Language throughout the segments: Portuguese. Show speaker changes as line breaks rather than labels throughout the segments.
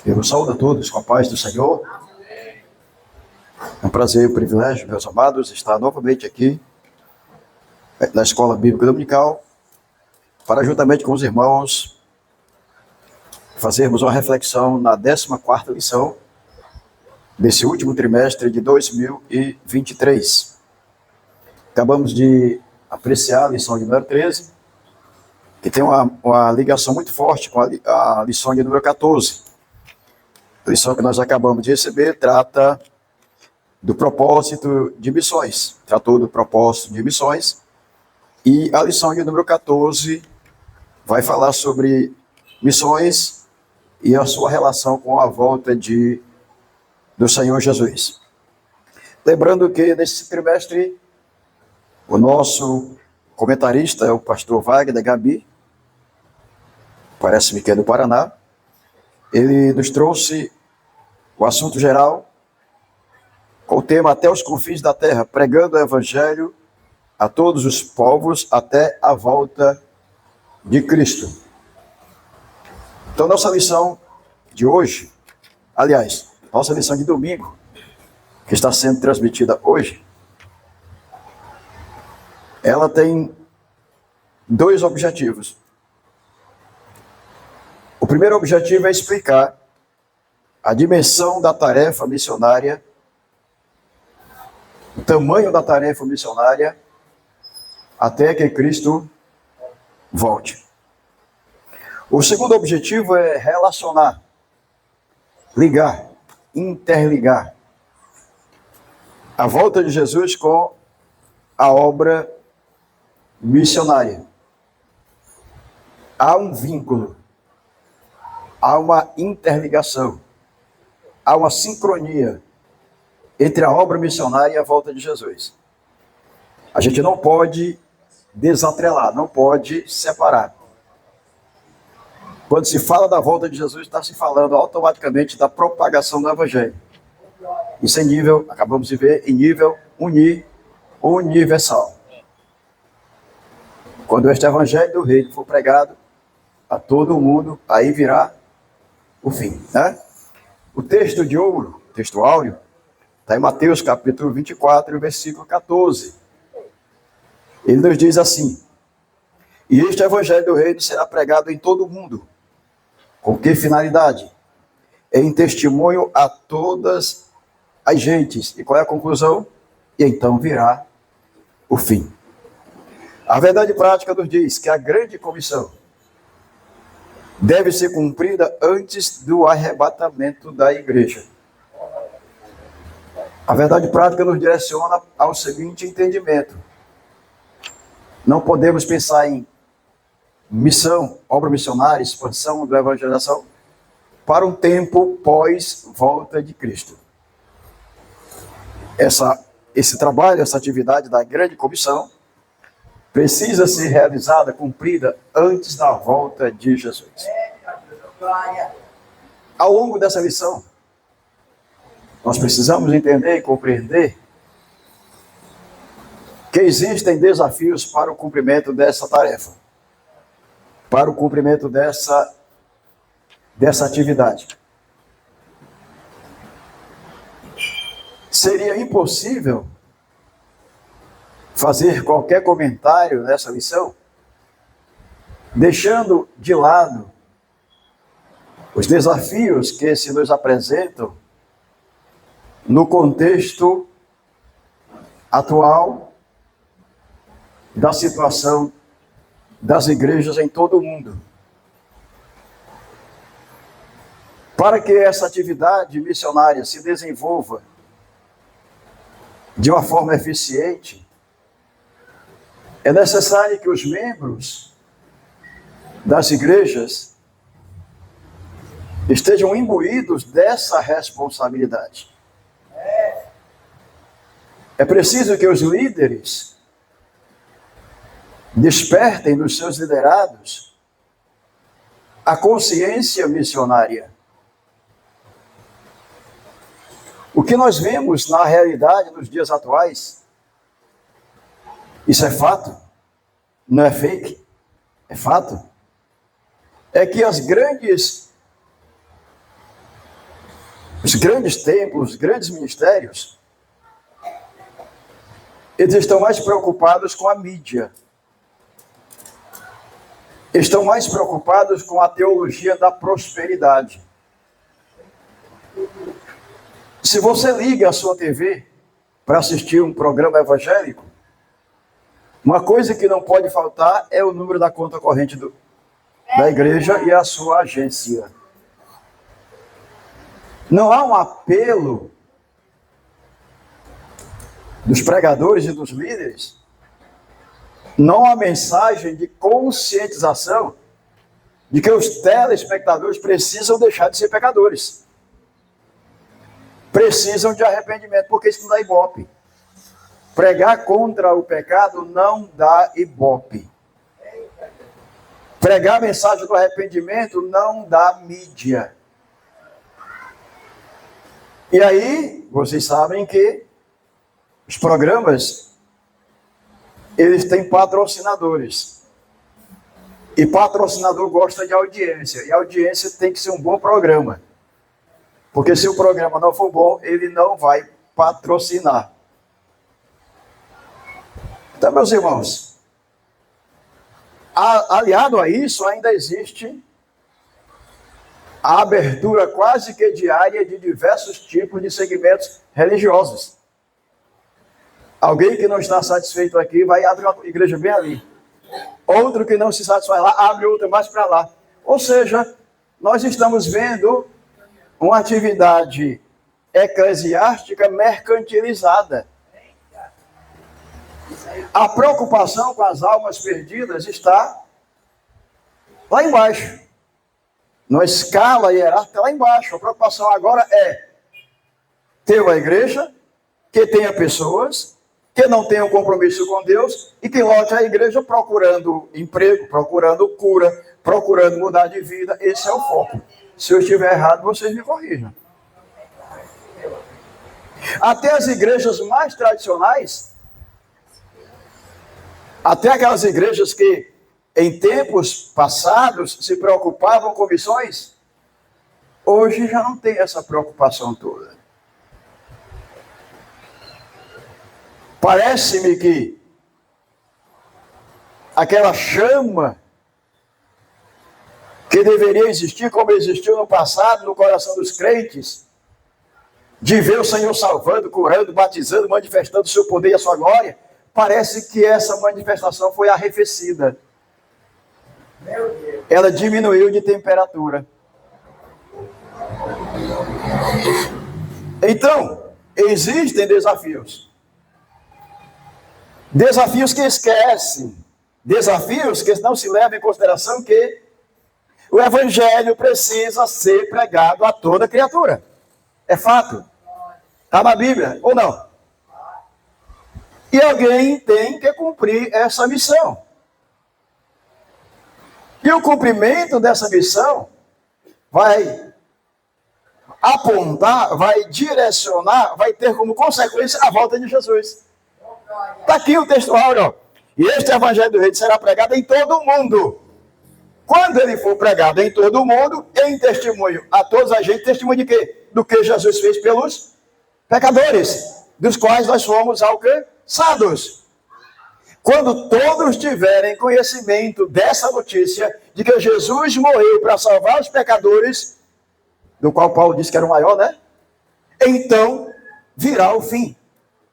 Eu saúdo a todos com a paz do Senhor. É um prazer e um privilégio, meus amados, estar novamente aqui na Escola Bíblica Dominical para, juntamente com os irmãos, fazermos uma reflexão na 14ª lição desse último trimestre de 2023. Acabamos de apreciar a lição de número 13, que tem uma ligação muito forte com a lição de número 14. A lição que nós acabamos de receber trata do propósito de missões. Tratou do propósito de missões. E a lição de número 14 vai falar sobre missões e a sua relação com a volta do Senhor Jesus. Lembrando que nesse trimestre, o nosso comentarista é o pastor Wagner Gabi, parece-me que é do Paraná. Ele nos trouxe o assunto geral com o tema Até os confins da terra, pregando o evangelho a todos os povos até a volta de Cristo. Então, nossa lição de hoje, aliás, nossa lição de domingo, que está sendo transmitida hoje, ela tem dois objetivos. O primeiro objetivo é explicar a dimensão da tarefa missionária, o tamanho da tarefa missionária, até que Cristo volte. O segundo objetivo é relacionar, ligar, interligar a volta de Jesus com a obra missionária. Há um vínculo, há uma interligação, há uma sincronia entre a obra missionária e a volta de Jesus. A gente não pode desatrelar, não pode separar. Quando se fala da volta de Jesus, está se falando automaticamente da propagação do Evangelho. Isso é nível, acabamos de ver, em nível universal. Quando este Evangelho do Reino for pregado a todo mundo, aí virá o fim, né? O texto de ouro, texto áureo, está em Mateus capítulo 24, versículo 14. Ele nos diz assim: e este evangelho do reino será pregado em todo o mundo. Com que finalidade? Em testemunho a todas as gentes. E qual é a conclusão? E então virá o fim. A verdade prática nos diz que a grande comissão deve ser cumprida antes do arrebatamento da igreja. A verdade prática nos direciona ao seguinte entendimento: não podemos pensar em missão, obra missionária, expansão da evangelização para um tempo pós-volta de Cristo. Esse trabalho, essa atividade da grande comissão precisa ser realizada, cumprida antes da volta de Jesus. Ao longo dessa lição, nós precisamos entender e compreender que existem desafios para o cumprimento dessa tarefa, para o cumprimento dessa atividade. Seria impossível fazer qualquer comentário nessa lição, deixando de lado os desafios que se nos apresentam no contexto atual da situação das igrejas em todo o mundo. Para que essa atividade missionária se desenvolva de uma forma eficiente, é necessário que os membros das igrejas estejam imbuídos dessa responsabilidade. É preciso que os líderes despertem nos seus liderados a consciência missionária. O que nós vemos na realidade nos dias atuais, isso é fato, não é fake, é fato, é que as grandes Os grandes templos, os grandes ministérios, eles estão mais preocupados com a mídia. Estão mais preocupados com a teologia da prosperidade. Se você liga a sua TV para assistir um programa evangélico, uma coisa que não pode faltar é o número da conta corrente da igreja e a sua agência. Não há um apelo dos pregadores e dos líderes, não há mensagem de conscientização de que os telespectadores precisam deixar de ser pecadores. Precisam de arrependimento, porque isso não dá ibope. Pregar contra o pecado não dá ibope. Pregar a mensagem do arrependimento não dá mídia. E aí, vocês sabem que os programas, eles têm patrocinadores. E patrocinador gosta de audiência. E a audiência tem que ser um bom programa. Porque se o programa não for bom, ele não vai patrocinar. Então, meus irmãos, aliado a isso, ainda existe a abertura quase que diária de diversos tipos de segmentos religiosos. Alguém que não está satisfeito aqui vai abrir uma igreja bem ali. Outro que não se satisfaz lá, abre outra mais para lá. Ou seja, nós estamos vendo uma atividade eclesiástica mercantilizada. A preocupação com as almas perdidas está lá embaixo. Na escala hierárquica lá embaixo. A preocupação agora é ter uma igreja que tenha pessoas que não tenham compromisso com Deus e que lote a igreja procurando emprego, procurando cura, procurando mudar de vida. Esse é o foco. Se eu estiver errado, vocês me corrijam. Até as igrejas mais tradicionais, até aquelas igrejas que em tempos passados se preocupavam com missões, hoje já não tem essa preocupação toda. Parece-me que aquela chama que deveria existir como existiu no passado, no coração dos crentes, de ver o Senhor salvando, curando, batizando, manifestando o seu poder e a sua glória, parece que essa manifestação foi arrefecida. Ela diminuiu de temperatura. Então, existem desafios. Desafios que esquecem. Desafios que não se levam em consideração que o evangelho precisa ser pregado a toda criatura. É fato. Está na Bíblia, ou não? E alguém tem que cumprir essa missão. E o cumprimento dessa missão vai apontar, vai direcionar, vai ter como consequência a volta de Jesus. Está aqui o texto áureo. E este evangelho do reino será pregado em todo o mundo. Quando ele for pregado em todo o mundo, em testemunho a todos a gente, testemunho de quê? Do que Jesus fez pelos pecadores, dos quais nós fomos alcançados. Quando todos tiverem conhecimento dessa notícia, de que Jesus morreu para salvar os pecadores, do qual Paulo disse que era o maior, né? Então, virá o fim.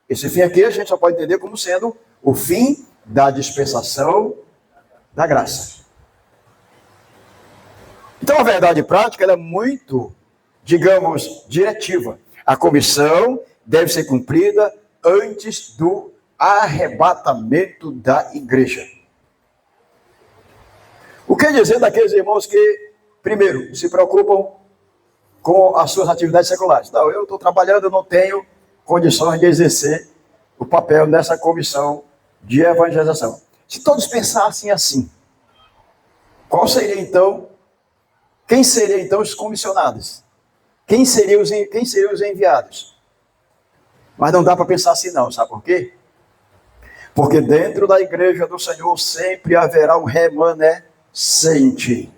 Esse fim aqui a gente só pode entender como sendo o fim da dispensação da graça. Então, a verdade prática ela é muito, digamos, diretiva. A comissão deve ser cumprida antes do arrebatamento da igreja. O que dizer daqueles irmãos que, primeiro, se preocupam com as suas atividades seculares? Não, eu estou trabalhando, eu não tenho condições de exercer o papel nessa comissão de evangelização. Se todos pensassem assim, quem seria então os comissionados? Quem seriam os enviados? Mas não dá para pensar assim não, sabe por quê? Porque dentro da igreja do Senhor sempre haverá um remanescente.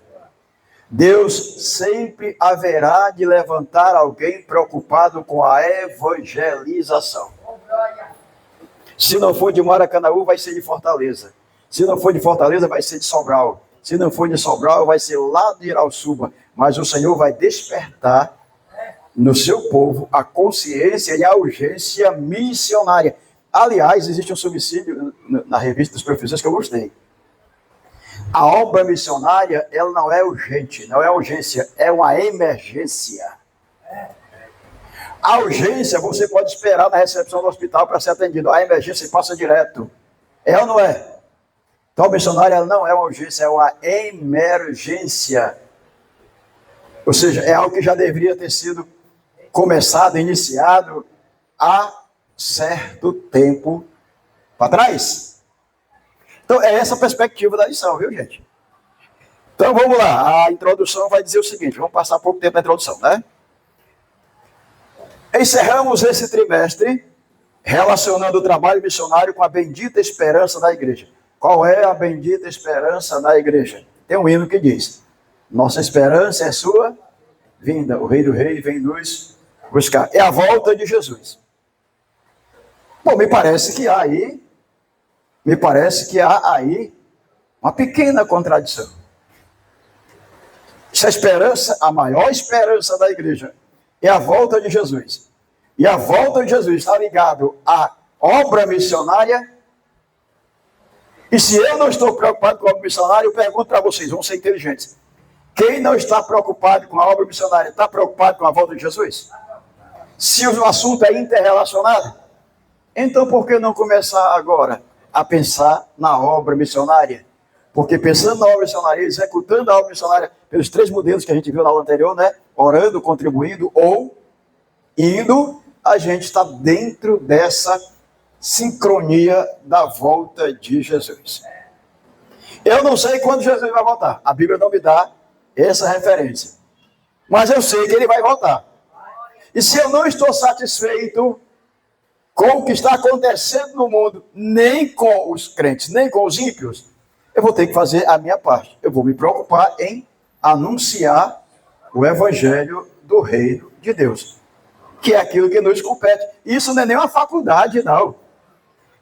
Deus sempre haverá de levantar alguém preocupado com a evangelização. Se não for de Maracanaú, vai ser de Fortaleza. Se não for de Fortaleza, vai ser de Sobral. Se não for de Sobral, vai ser lá de Irauçuba. Mas o Senhor vai despertar no seu povo a consciência e a urgência missionária. Aliás, existe um subsídio na revista dos professores que eu gostei. A obra missionária, ela não é urgente, não é urgência, é uma emergência. A urgência você pode esperar na recepção do hospital para ser atendido. A emergência passa direto. É ou não é? Então a missionária ela não é uma urgência, é uma emergência. Ou seja, é algo que já deveria ter sido começado, iniciado há certo tempo para trás. Então, é essa a perspectiva da lição, viu, gente? Então, vamos lá. A introdução vai dizer o seguinte, vamos passar pouco tempo na introdução, né? Encerramos esse trimestre relacionando o trabalho missionário com a bendita esperança da igreja. Qual é a bendita esperança da igreja? Tem um hino que diz, nossa esperança é sua vinda. O Rei do Rei vem nos buscar. É a volta de Jesus. Bom, me parece que há aí uma pequena contradição. Essa esperança, a maior esperança da igreja, é a volta de Jesus. E a volta de Jesus está ligado à obra missionária. E se eu não estou preocupado com a obra missionária, eu pergunto para vocês, vão ser inteligentes. Quem não está preocupado com a obra missionária, está preocupado com a volta de Jesus? Se o assunto é interrelacionado, então por que não começar agora a pensar na obra missionária? Porque pensando na obra missionária, executando a obra missionária pelos 3 modelos que a gente viu na aula anterior, né? Orando, contribuindo ou indo, a gente está dentro dessa sincronia da volta de Jesus. Eu não sei quando Jesus vai voltar. A Bíblia não me dá essa referência. Mas eu sei que ele vai voltar. E se eu não estou satisfeito com o que está acontecendo no mundo, nem com os crentes, nem com os ímpios, eu vou ter que fazer a minha parte. Eu vou me preocupar em anunciar o evangelho do reino de Deus, que é aquilo que nos compete. Isso não é nem uma faculdade, não.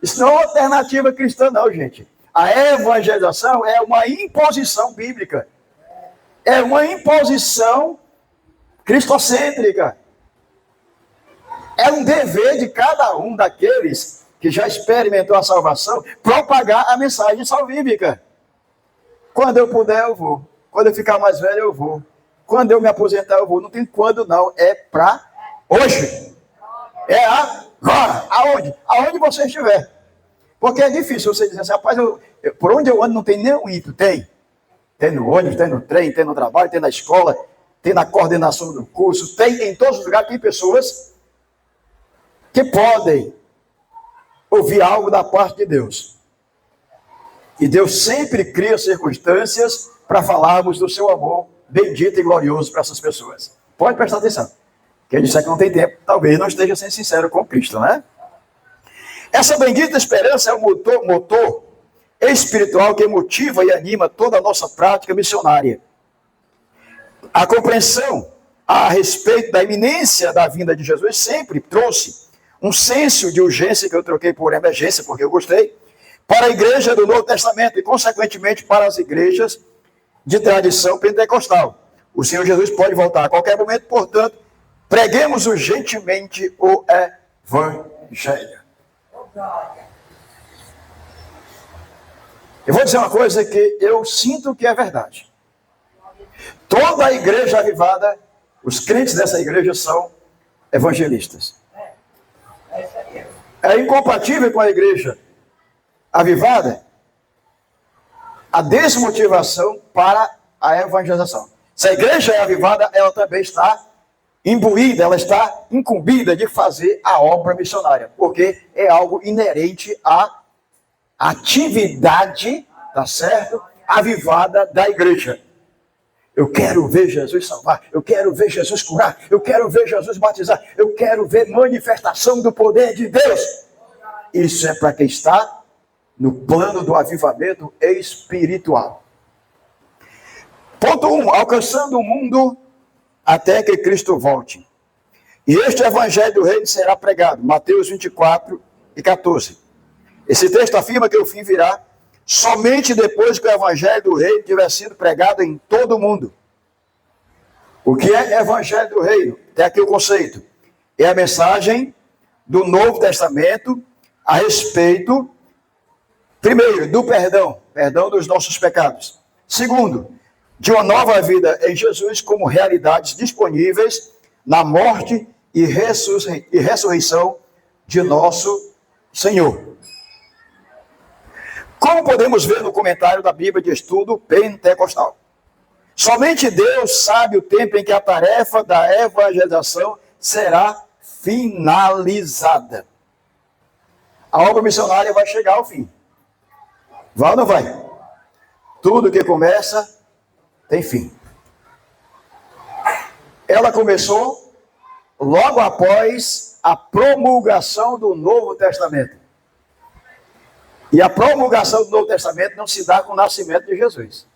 Isso não é uma alternativa cristã, não, gente. A evangelização é uma imposição bíblica. É uma imposição cristocêntrica. É um dever de cada um daqueles que já experimentou a salvação propagar a mensagem salvífica. Quando eu puder, eu vou. Quando eu ficar mais velho, eu vou. Quando eu me aposentar, eu vou. Não tem quando, não. É para hoje. É agora. Aonde? Aonde você estiver. Porque é difícil você dizer assim, rapaz, por onde eu ando não tem nenhum ímpio. Tem. Tem no ônibus, tem no trem, tem no trabalho, tem na escola, tem na coordenação do curso, tem em todos os lugares, tem pessoas que podem ouvir algo da parte de Deus. E Deus sempre cria circunstâncias para falarmos do seu amor bendito e glorioso para essas pessoas. Pode prestar atenção. Quem disser que não tem tempo, talvez não esteja sendo sincero com Cristo, né? Essa bendita esperança é o motor espiritual que motiva e anima toda a nossa prática missionária. A compreensão a respeito da iminência da vinda de Jesus sempre trouxe um senso de urgência, que eu troquei por emergência, porque eu gostei, para a igreja do Novo Testamento e, consequentemente, para as igrejas de tradição pentecostal. O Senhor Jesus pode voltar a qualquer momento, portanto, preguemos urgentemente o evangelho. Eu vou dizer uma coisa que eu sinto que é verdade. Toda a igreja avivada, os crentes dessa igreja são evangelistas. É incompatível com a igreja avivada a desmotivação para a evangelização. Se a igreja é avivada, ela também está imbuída, ela está incumbida de fazer a obra missionária, porque é algo inerente à atividade, tá certo? Avivada da igreja. Eu quero ver Jesus salvar, eu quero ver Jesus curar, eu quero ver Jesus batizar, eu quero ver manifestação do poder de Deus. Isso é para quem está no plano do avivamento espiritual. Ponto Ponto 1, alcançando o mundo até que Cristo volte. E este evangelho do reino será pregado, Mateus 24 e 14. Esse texto afirma que o fim virá somente depois que o evangelho do reino tiver sido pregado em todo o mundo. O que é evangelho do reino? Tem aqui o conceito. É a mensagem do Novo Testamento a respeito, primeiro, do perdão dos nossos pecados. Segundo, de uma nova vida em Jesus como realidades disponíveis na morte e ressurreição de nosso Senhor. Como podemos ver no comentário da Bíblia de Estudo Pentecostal, somente Deus sabe o tempo em que a tarefa da evangelização será finalizada. A obra missionária vai chegar ao fim. Vai ou não vai? Tudo que começa tem fim. Ela começou logo após a promulgação do Novo Testamento. E a promulgação do Novo Testamento não se dá com o nascimento de Jesus.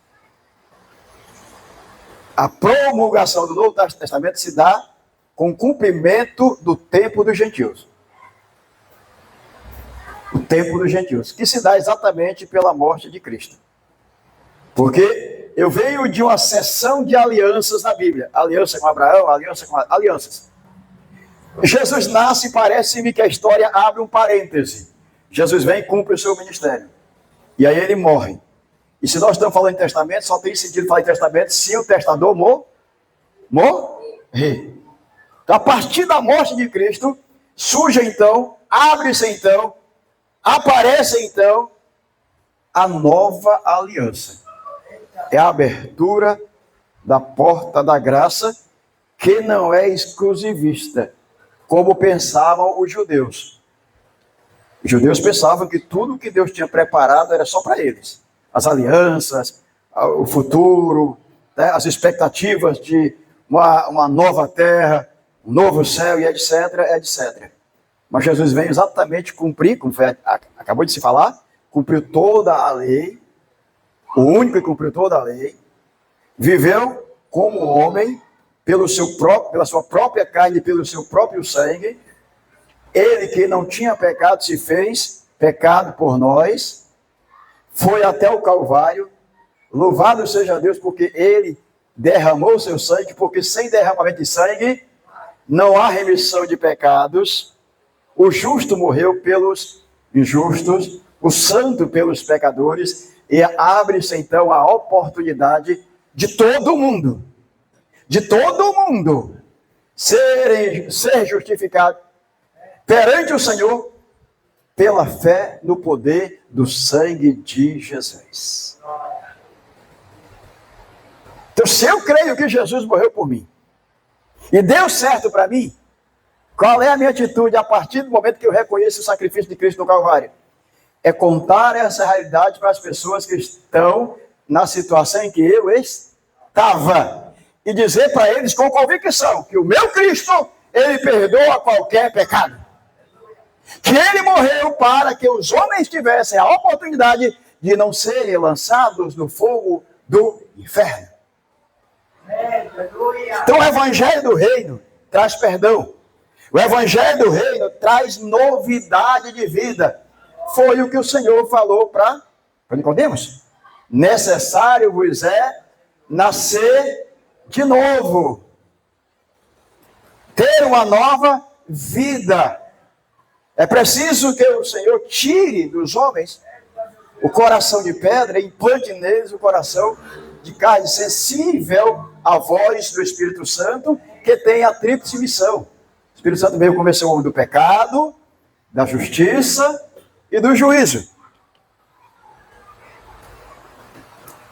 A promulgação do Novo Testamento se dá com o cumprimento do tempo dos gentios. O tempo dos gentios, que se dá exatamente pela morte de Cristo. Porque eu venho de uma seção de alianças na Bíblia. Aliança com Abraão, alianças. Jesus nasce e parece-me que a história abre um parêntese. Jesus vem e cumpre o seu ministério. E aí ele morre. E se nós estamos falando em testamento, só tem sentido falar em testamento se o testador morrer. Então, a partir da morte de Cristo, surge então, abre-se então, aparece então a nova aliança. É a abertura da porta da graça, que não é exclusivista, como pensavam os judeus. Os judeus pensavam que tudo que Deus tinha preparado era só para eles. As alianças, o futuro, né, as expectativas de uma nova terra, um novo céu e etc, etc. Mas Jesus veio exatamente cumprir, como acabou de se falar, cumpriu toda a lei, o único que cumpriu toda a lei, viveu como homem, pela sua própria carne, pelo seu próprio sangue. Ele que não tinha pecado se fez pecado por nós, foi até o Calvário. Louvado seja Deus, porque ele derramou seu sangue, porque sem derramamento de sangue não há remissão de pecados. O justo morreu pelos injustos, o santo pelos pecadores, e abre-se então a oportunidade de todo mundo ser justificado perante o Senhor pela fé no poder do sangue de Jesus. Então, se eu creio que Jesus morreu por mim e deu certo para mim, qual é a minha atitude a partir do momento que eu reconheço o sacrifício de Cristo no Calvário? É contar essa realidade para as pessoas que estão na situação em que eu estava. E dizer para eles com convicção que o meu Cristo, ele perdoa qualquer pecado. Que ele morreu para que os homens tivessem a oportunidade de não serem lançados no fogo do inferno. Então o Evangelho do Reino traz perdão. O Evangelho do Reino traz novidade de vida. Foi o que o Senhor falou para Nicodemos. Necessário vos é nascer de novo. Ter uma nova vida. É preciso que o Senhor tire dos homens o coração de pedra e implante neles o coração de carne, sensível à voz do Espírito Santo, que tem a tríplice missão. O Espírito Santo veio convencer o homem do pecado, da justiça e do juízo.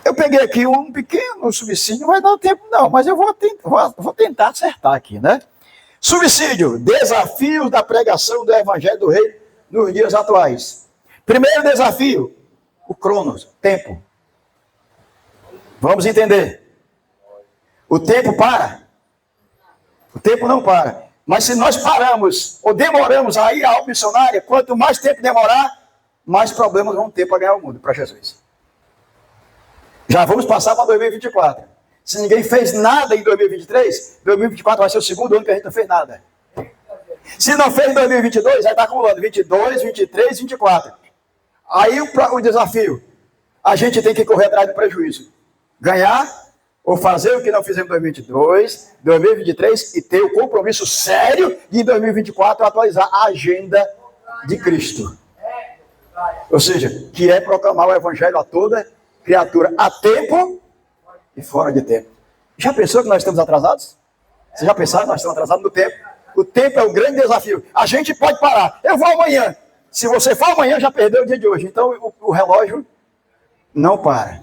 Eu peguei aqui um pequeno subsídio, não vai dar tempo não, mas eu vou tentar acertar aqui, né? Subsídio, desafios da pregação do Evangelho do Reino nos dias atuais. Primeiro desafio, o cronos, tempo. Vamos entender. O tempo para. O tempo não para. Mas se nós paramos ou demoramos a ir à obra missionária, quanto mais tempo demorar, mais problemas vão ter para ganhar o mundo, para Jesus. Já vamos passar para 2024. Se ninguém fez nada em 2023, 2024 vai ser o segundo ano que a gente não fez nada. Se não fez em 2022, aí está acumulando 22, 23, 24. Aí o desafio, a gente tem que correr atrás do prejuízo. Ganhar ou fazer o que não fizemos em 2022, 2023 e ter o compromisso sério de em 2024 atualizar a agenda de Cristo. Ou seja, que é proclamar o evangelho a toda criatura, a tempo e fora de tempo. Já pensou que nós estamos atrasados? Você já pensou que nós estamos atrasados no tempo? O tempo é o grande desafio. A gente pode parar. Eu vou amanhã. Se você for amanhã, já perdeu o dia de hoje. Então o relógio não para.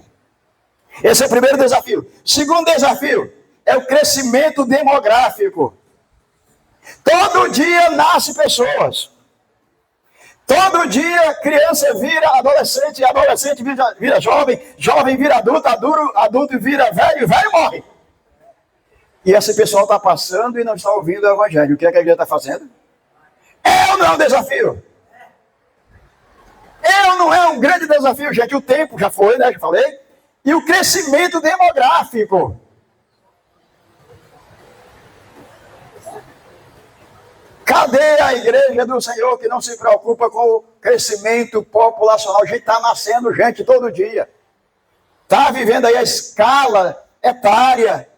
Esse é o primeiro desafio. Segundo desafio é o crescimento demográfico. Todo dia nasce pessoas. Todo dia criança vira adolescente, adolescente vira jovem, jovem vira adulto, adulto vira velho, velho morre. E esse pessoal está passando e não está ouvindo o evangelho. O que é que a igreja está fazendo? É ou não é um desafio? É ou não é um grande desafio, gente? O tempo já foi, né? Já falei. E o crescimento demográfico. Cadê a igreja do Senhor que não se preocupa com o crescimento populacional? A gente está nascendo gente todo dia. Está vivendo aí a escala etária.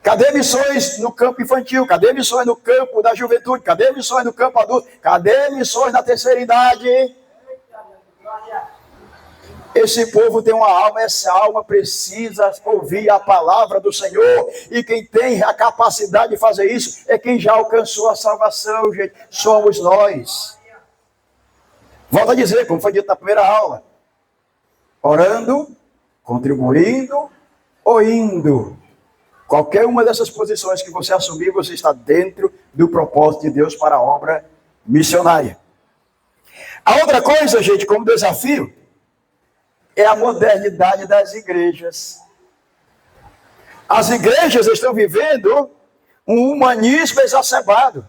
Cadê missões no campo infantil? Cadê missões no campo da juventude? Cadê missões no campo adulto? Cadê missões na terceira idade? Esse povo tem uma alma, essa alma precisa ouvir a palavra do Senhor. E quem tem a capacidade de fazer isso é quem já alcançou a salvação, gente. Somos nós. Volto a dizer, como foi dito na primeira aula. Orando, contribuindo ou indo. Qualquer uma dessas posições que você assumir, você está dentro do propósito de Deus para a obra missionária. A outra coisa, gente, como desafio, é a modernidade das igrejas. As igrejas estão vivendo um humanismo exacerbado.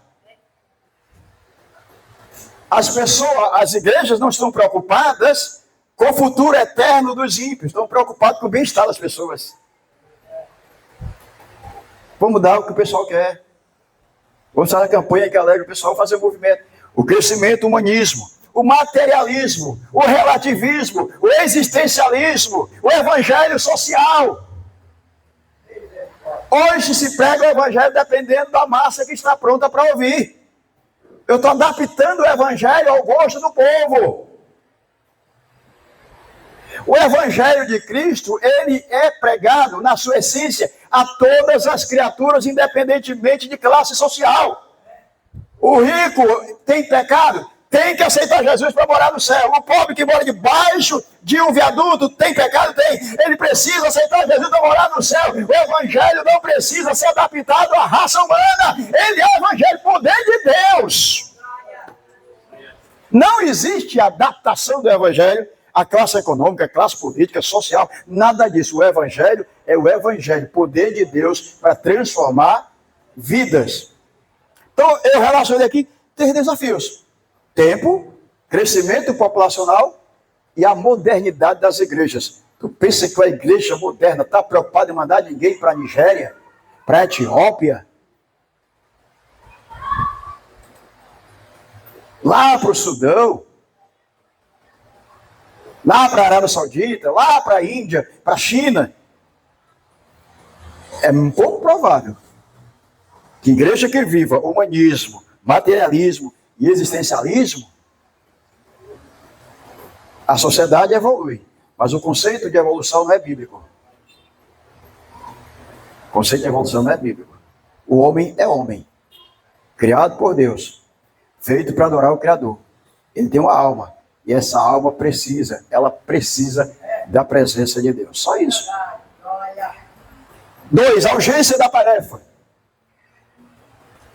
As igrejas não estão preocupadas com o futuro eterno dos ímpios, estão preocupadas com o bem-estar das pessoas. Vamos dar o que o pessoal quer. Vamos fazer a campanha que alegra o pessoal a fazer o movimento. O crescimento, o humanismo, o materialismo, o relativismo, o existencialismo, o evangelho social. Hoje se prega o evangelho dependendo da massa que está pronta para ouvir. Eu estou adaptando o evangelho ao gosto do povo. O evangelho de Cristo, ele é pregado, na sua essência, a todas as criaturas, independentemente de classe social. O rico tem pecado, tem que aceitar Jesus para morar no céu. O pobre que mora debaixo de um viaduto tem pecado? Tem. Ele precisa aceitar Jesus para morar no céu. O evangelho não precisa ser adaptado à raça humana. Ele é o evangelho, poder de Deus. Não existe adaptação do evangelho à classe econômica, classe política, social, nada disso. O evangelho é o evangelho, poder de Deus para transformar vidas. Então, eu relacionei aqui 3 desafios. Tempo, crescimento populacional e a modernidade das igrejas. Tu pensa que a igreja moderna está preocupada em mandar ninguém para a Nigéria, para a Etiópia, lá para o Sudão, lá para a Arábia Saudita, lá para a Índia, para a China? É um pouco provável que igreja que viva humanismo, materialismo e existencialismo, a sociedade evolui. Mas o conceito de evolução não é bíblico. O conceito de evolução não é bíblico. O homem é homem, criado por Deus, feito para adorar o Criador. Ele tem uma alma. E essa alma precisa da presença de Deus. Só isso. 2, a urgência da tarefa.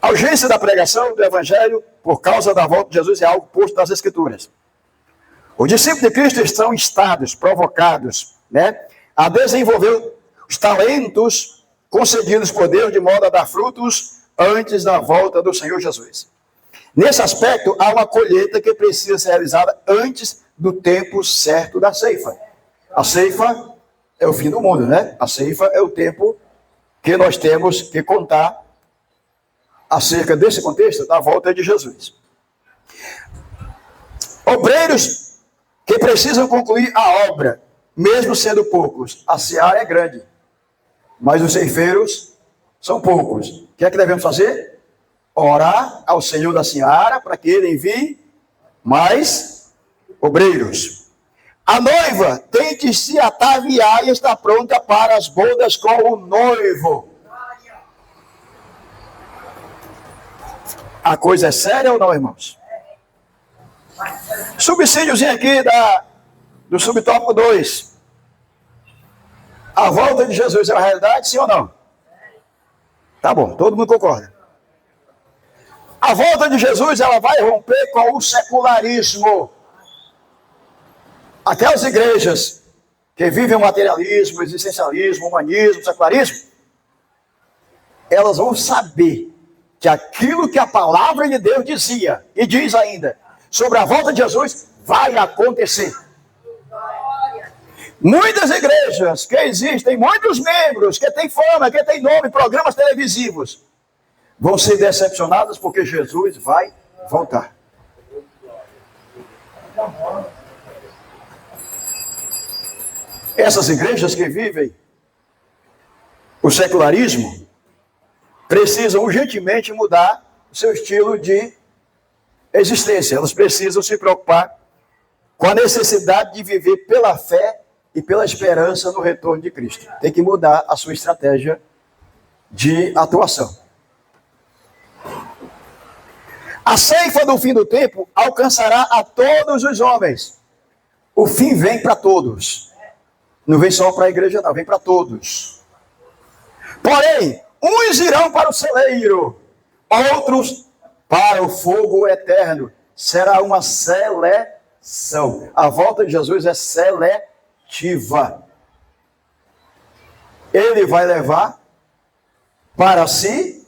A urgência da pregação do Evangelho, por causa da volta de Jesus, é algo posto nas Escrituras. Os discípulos de Cristo estão instados, provocados, a desenvolver os talentos concedidos por Deus, de modo a dar frutos antes da volta do Senhor Jesus. Nesse aspecto, há uma colheita que precisa ser realizada antes do tempo certo da ceifa. A ceifa é o fim do mundo, né? A ceifa é o tempo que nós temos que contar acerca desse contexto da volta de Jesus. Obreiros que precisam concluir a obra, mesmo sendo poucos. A seara é grande, mas os ceifeiros são poucos. O que é que devemos fazer? Orar ao Senhor da seara para que Ele envie mais obreiros. A noiva tem de se ataviar e estar pronta para as bodas com o noivo. A coisa é séria ou não, irmãos? Subsídiozinho aqui do subtópico 2. A volta de Jesus é uma realidade, sim ou não? Tá bom, todo mundo concorda. A volta de Jesus, ela vai romper com o secularismo. Aquelas igrejas que vivem o materialismo, existencialismo, humanismo, secularismo, elas vão saber que aquilo que a palavra de Deus dizia, e diz ainda, sobre a volta de Jesus, vai acontecer. Muitas igrejas que existem, muitos membros que têm fama, que têm nome, programas televisivos, vão ser decepcionadas porque Jesus vai voltar. Essas igrejas que vivem o secularismo precisam urgentemente mudar o seu estilo de existência. Elas precisam se preocupar com a necessidade de viver pela fé e pela esperança no retorno de Cristo. Tem que mudar a sua estratégia de atuação. A ceifa do fim do tempo alcançará a todos os homens. O fim vem para todos. Não vem só para a igreja, não, vem para todos. Porém, uns irão para o celeiro, outros para o fogo eterno. Será uma seleção. A volta de Jesus é seletiva. Ele vai levar para si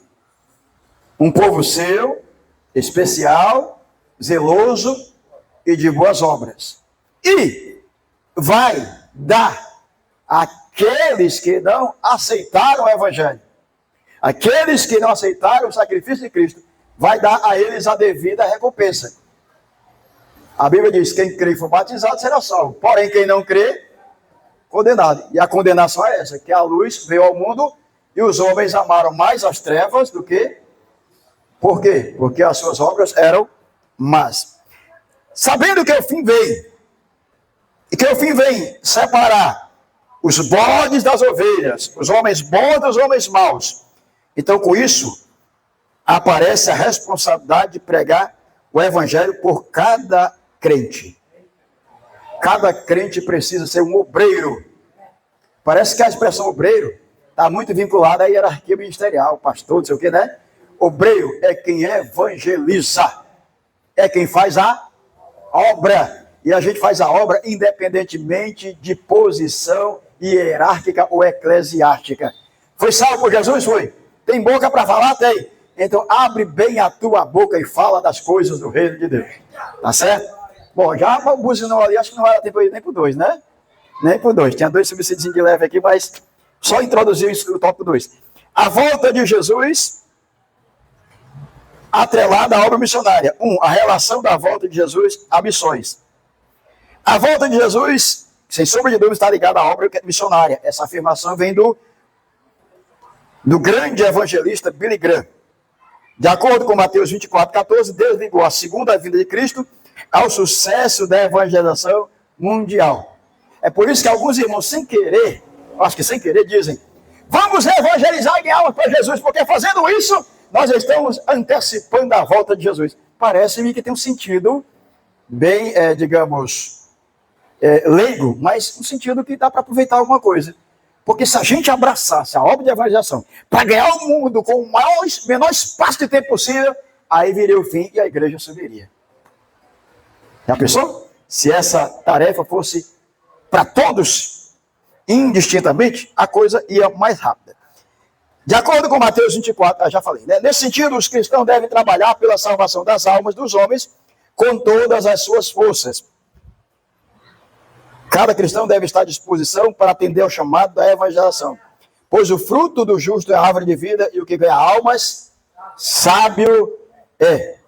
um povo seu, especial, zeloso e de boas obras. E vai dar àqueles que não aceitaram o Evangelho, aqueles que não aceitaram o sacrifício de Cristo, vai dar a eles a devida recompensa. A Bíblia diz, quem crê e for batizado será salvo, porém quem não crê, condenado. E a condenação é essa, que a luz veio ao mundo e os homens amaram mais as trevas do que... Por quê? Porque as suas obras eram más. Sabendo que o fim veio, e que o fim vem separar os bodes das ovelhas, os homens bons dos homens maus. Então, com isso, aparece a responsabilidade de pregar o Evangelho por cada crente. Cada crente precisa ser um obreiro. Parece que a expressão obreiro está muito vinculada à hierarquia ministerial, pastor, não sei o que, né? Obreiro é quem evangeliza, é quem faz a obra. E a gente faz a obra independentemente de posição hierárquica ou eclesiástica. Foi salvo por Jesus? Foi. Tem boca para falar? Tem. Então abre bem a tua boca e fala das coisas do reino de Deus. Tá certo? Bom, já buzinou ali, acho que não era tempo nem por 2, né? Nem por 2. Tinha 2 subsídios de leve aqui, mas só introduziu isso no tópico 2. A volta de Jesus atrelada à obra missionária. 1. A relação da volta de Jesus a missões. A volta de Jesus, sem sombra de dúvida, está ligada à obra missionária. Essa afirmação vem do grande evangelista Billy Graham. De acordo com Mateus 24:14, Deus ligou a segunda vinda de Cristo ao sucesso da evangelização mundial. É por isso que alguns irmãos, sem querer, acho que sem querer, dizem, vamos evangelizar em almas para Jesus, porque fazendo isso, nós estamos antecipando a volta de Jesus. Parece-me que tem um sentido bem, leigo, mas um sentido que dá para aproveitar alguma coisa. Porque se a gente abraçasse a obra de evangelização para ganhar o mundo com o menor espaço de tempo possível, aí viria o fim e a igreja subiria. Já pensou? Se essa tarefa fosse para todos, indistintamente, a coisa ia mais rápida. De acordo com Mateus 24, já falei, né? Nesse sentido, os cristãos devem trabalhar pela salvação das almas dos homens com todas as suas forças. Cada cristão deve estar à disposição para atender ao chamado da evangelização. Pois o fruto do justo é a árvore de vida e o que ganha almas, sábio é.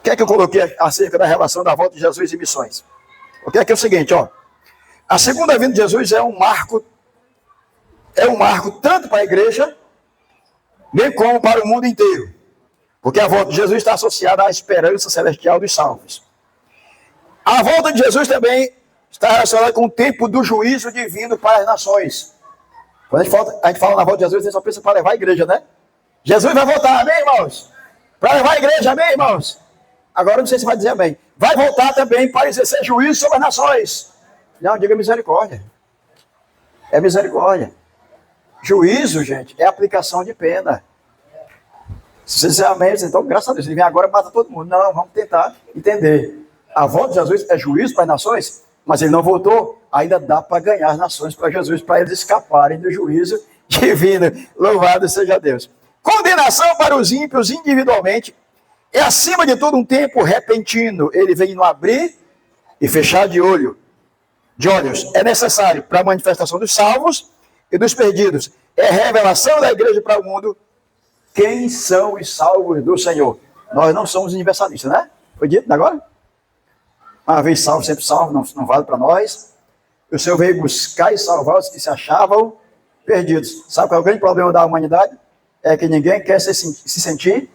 O que é que eu coloquei acerca da relação da volta de Jesus e missões? O que é o seguinte, ó. A segunda vinda de Jesus é um marco tanto para a igreja, bem como para o mundo inteiro. Porque a volta de Jesus está associada à esperança celestial dos salvos. A volta de Jesus também está relacionada com o tempo do juízo divino para as nações. Quando a gente fala na volta de Jesus, a gente só pensa para levar a igreja, né? Jesus vai voltar, amém, irmãos? Para levar a igreja, amém, irmãos? Agora não sei se vai dizer amém. Vai voltar também para exercer juízo sobre as nações. Não, diga misericórdia. É misericórdia. Juízo, gente, é aplicação de pena. Se você disser amém, então, graças a Deus, ele vem agora e mata todo mundo. Não, vamos tentar entender. A volta de Jesus é juízo para as nações, mas ele não voltou, ainda dá para ganhar as nações para Jesus, para eles escaparem do juízo divino. Louvado seja Deus. Condenação para os ímpios individualmente é, acima de tudo, um tempo repentino. Ele vem no abrir e fechar de olhos. É necessário para a manifestação dos salvos e dos perdidos. É revelação da igreja para o mundo. Quem são os salvos do Senhor? Nós não somos universalistas, né? Foi dito agora? Uma vez salvo, sempre salvo, não vale para nós. O Senhor veio buscar e salvar os que se achavam perdidos. Sabe qual é o grande problema da humanidade? É que ninguém quer se sentir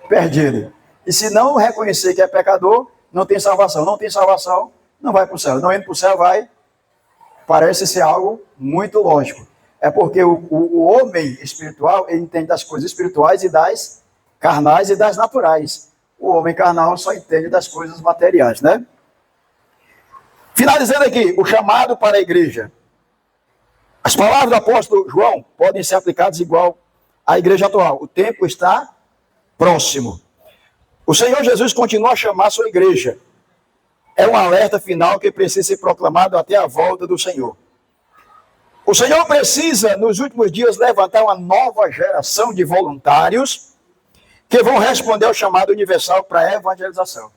perdido. E se não reconhecer que é pecador, não tem salvação. Não tem salvação, não vai para o céu. Não indo para o céu, parece ser algo muito lógico. É porque o homem espiritual, ele entende das coisas espirituais e das carnais e das naturais. O homem carnal só entende das coisas materiais, né? Finalizando aqui, o chamado para a igreja. As palavras do apóstolo João podem ser aplicadas igual à igreja atual. O tempo está próximo. O Senhor Jesus continua a chamar a sua igreja. É um alerta final que precisa ser proclamado até a volta do Senhor. O Senhor precisa, nos últimos dias, levantar uma nova geração de voluntários que vão responder ao chamado universal para a evangelização.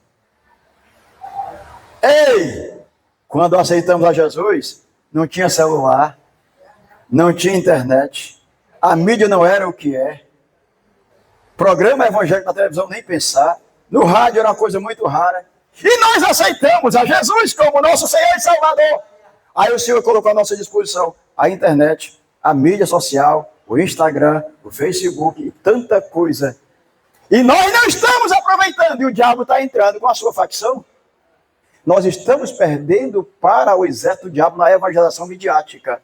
Ei! Quando aceitamos a Jesus, não tinha celular, não tinha internet, a mídia não era o que é, programa evangélico na televisão nem pensar, no rádio era uma coisa muito rara, e nós aceitamos a Jesus como nosso Senhor e Salvador. Aí o Senhor colocou à nossa disposição a internet, a mídia social, o Instagram, o Facebook e tanta coisa. E nós não estamos aproveitando, e o diabo está entrando com a sua facção. Nós estamos perdendo para o exército do diabo na evangelização midiática.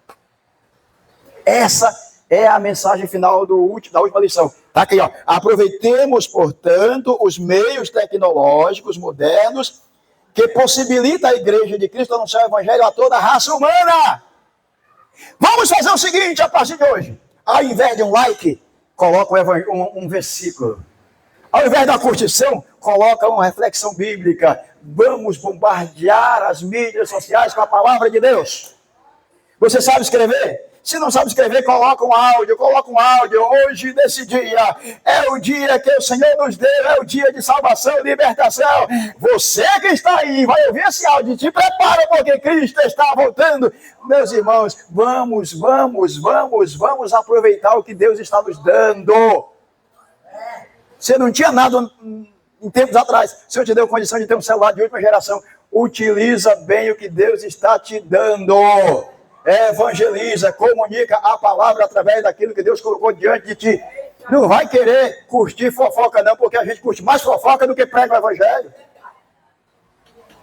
Essa é a mensagem final da última lição. Está aqui, ó. Aproveitemos, portanto, os meios tecnológicos modernos que possibilitam a igreja de Cristo anunciar o evangelho a toda a raça humana. Vamos fazer o seguinte a partir de hoje. Ao invés de um like, coloca um versículo. Ao invés da curtição, coloca uma reflexão bíblica. Vamos bombardear as mídias sociais com a palavra de Deus. Você sabe escrever? Se não sabe escrever, coloca um áudio. Hoje, nesse dia, é o dia que o Senhor nos deu, é o dia de salvação e libertação. Você que está aí, vai ouvir esse áudio, te prepara porque Cristo está voltando. Meus irmãos, vamos aproveitar o que Deus está nos dando. Você não tinha nada em tempos atrás. O Senhor te deu condição de ter um celular de última geração. Utiliza bem o que Deus está te dando. Evangeliza, comunica a palavra através daquilo que Deus colocou diante de ti. Não vai querer curtir fofoca não, porque a gente curte mais fofoca do que prega o evangelho.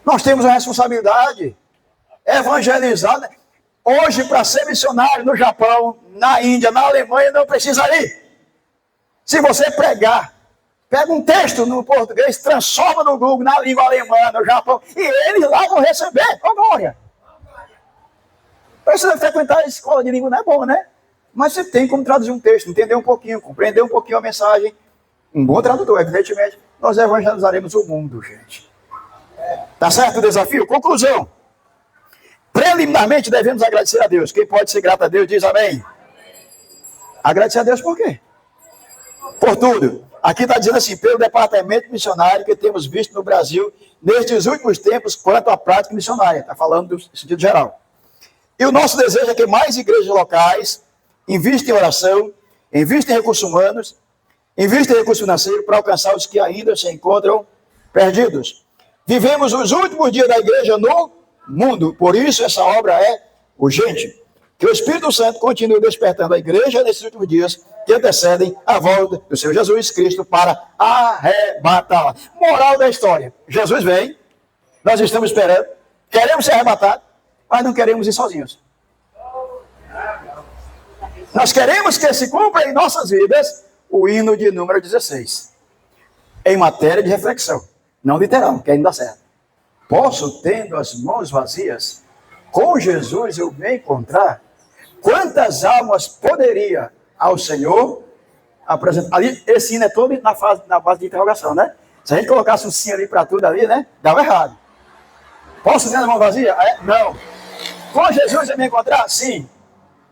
Nós temos a responsabilidade. Evangelizar. Hoje, para ser missionário no Japão, na Índia, na Alemanha, não precisa ir. Se você pregar, pega um texto no português, transforma no Google, na língua alemã, no Japão, e eles lá vão receber. Ô, glória! Precisa frequentar a escola de língua, não é bom, né? Mas você tem como traduzir um texto, entender um pouquinho, compreender um pouquinho a mensagem. Um bom tradutor, evidentemente. Nós evangelizaremos o mundo, gente. Tá certo o desafio? Conclusão. Preliminarmente devemos agradecer a Deus. Quem pode ser grato a Deus diz amém. Agradecer a Deus por quê? Por tudo. Aqui está dizendo assim, pelo departamento missionário que temos visto no Brasil nestes últimos tempos quanto à prática missionária. Está falando do sentido geral. E o nosso desejo é que mais igrejas locais investam em oração, investam em recursos humanos, investam em recursos financeiros para alcançar os que ainda se encontram perdidos. Vivemos os últimos dias da igreja no mundo, por isso essa obra é urgente. Que o Espírito Santo continue despertando a igreja nesses últimos dias que antecedem a volta do Senhor Jesus Cristo para arrebatá-la. Moral da história: Jesus vem, nós estamos esperando, queremos ser arrebatados, mas não queremos ir sozinhos. Nós queremos que se cumpra em nossas vidas o hino de número 16, em matéria de reflexão, não literal, que ainda dá certo. Posso, tendo as mãos vazias, com Jesus eu me encontrar? Quantas almas poderia ao Senhor apresentar? Ali, esse hino é todo na base de interrogação, né? Se a gente colocasse um sim ali para tudo ali, né? Dava errado. Posso ter as mãos vazias? Não. Com Jesus eu me encontrar? Sim.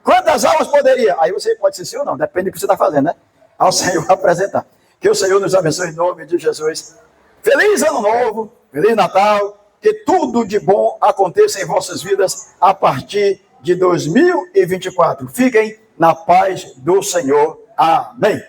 Quantas almas poderia? Aí você pode ser sim ou não, depende do que você está fazendo, né? Ao Senhor apresentar. Que o Senhor nos abençoe em nome de Jesus. Feliz Ano Novo, Feliz Natal, que tudo de bom aconteça em vossas vidas a partir de 2024. Fiquem na paz do Senhor. Amém.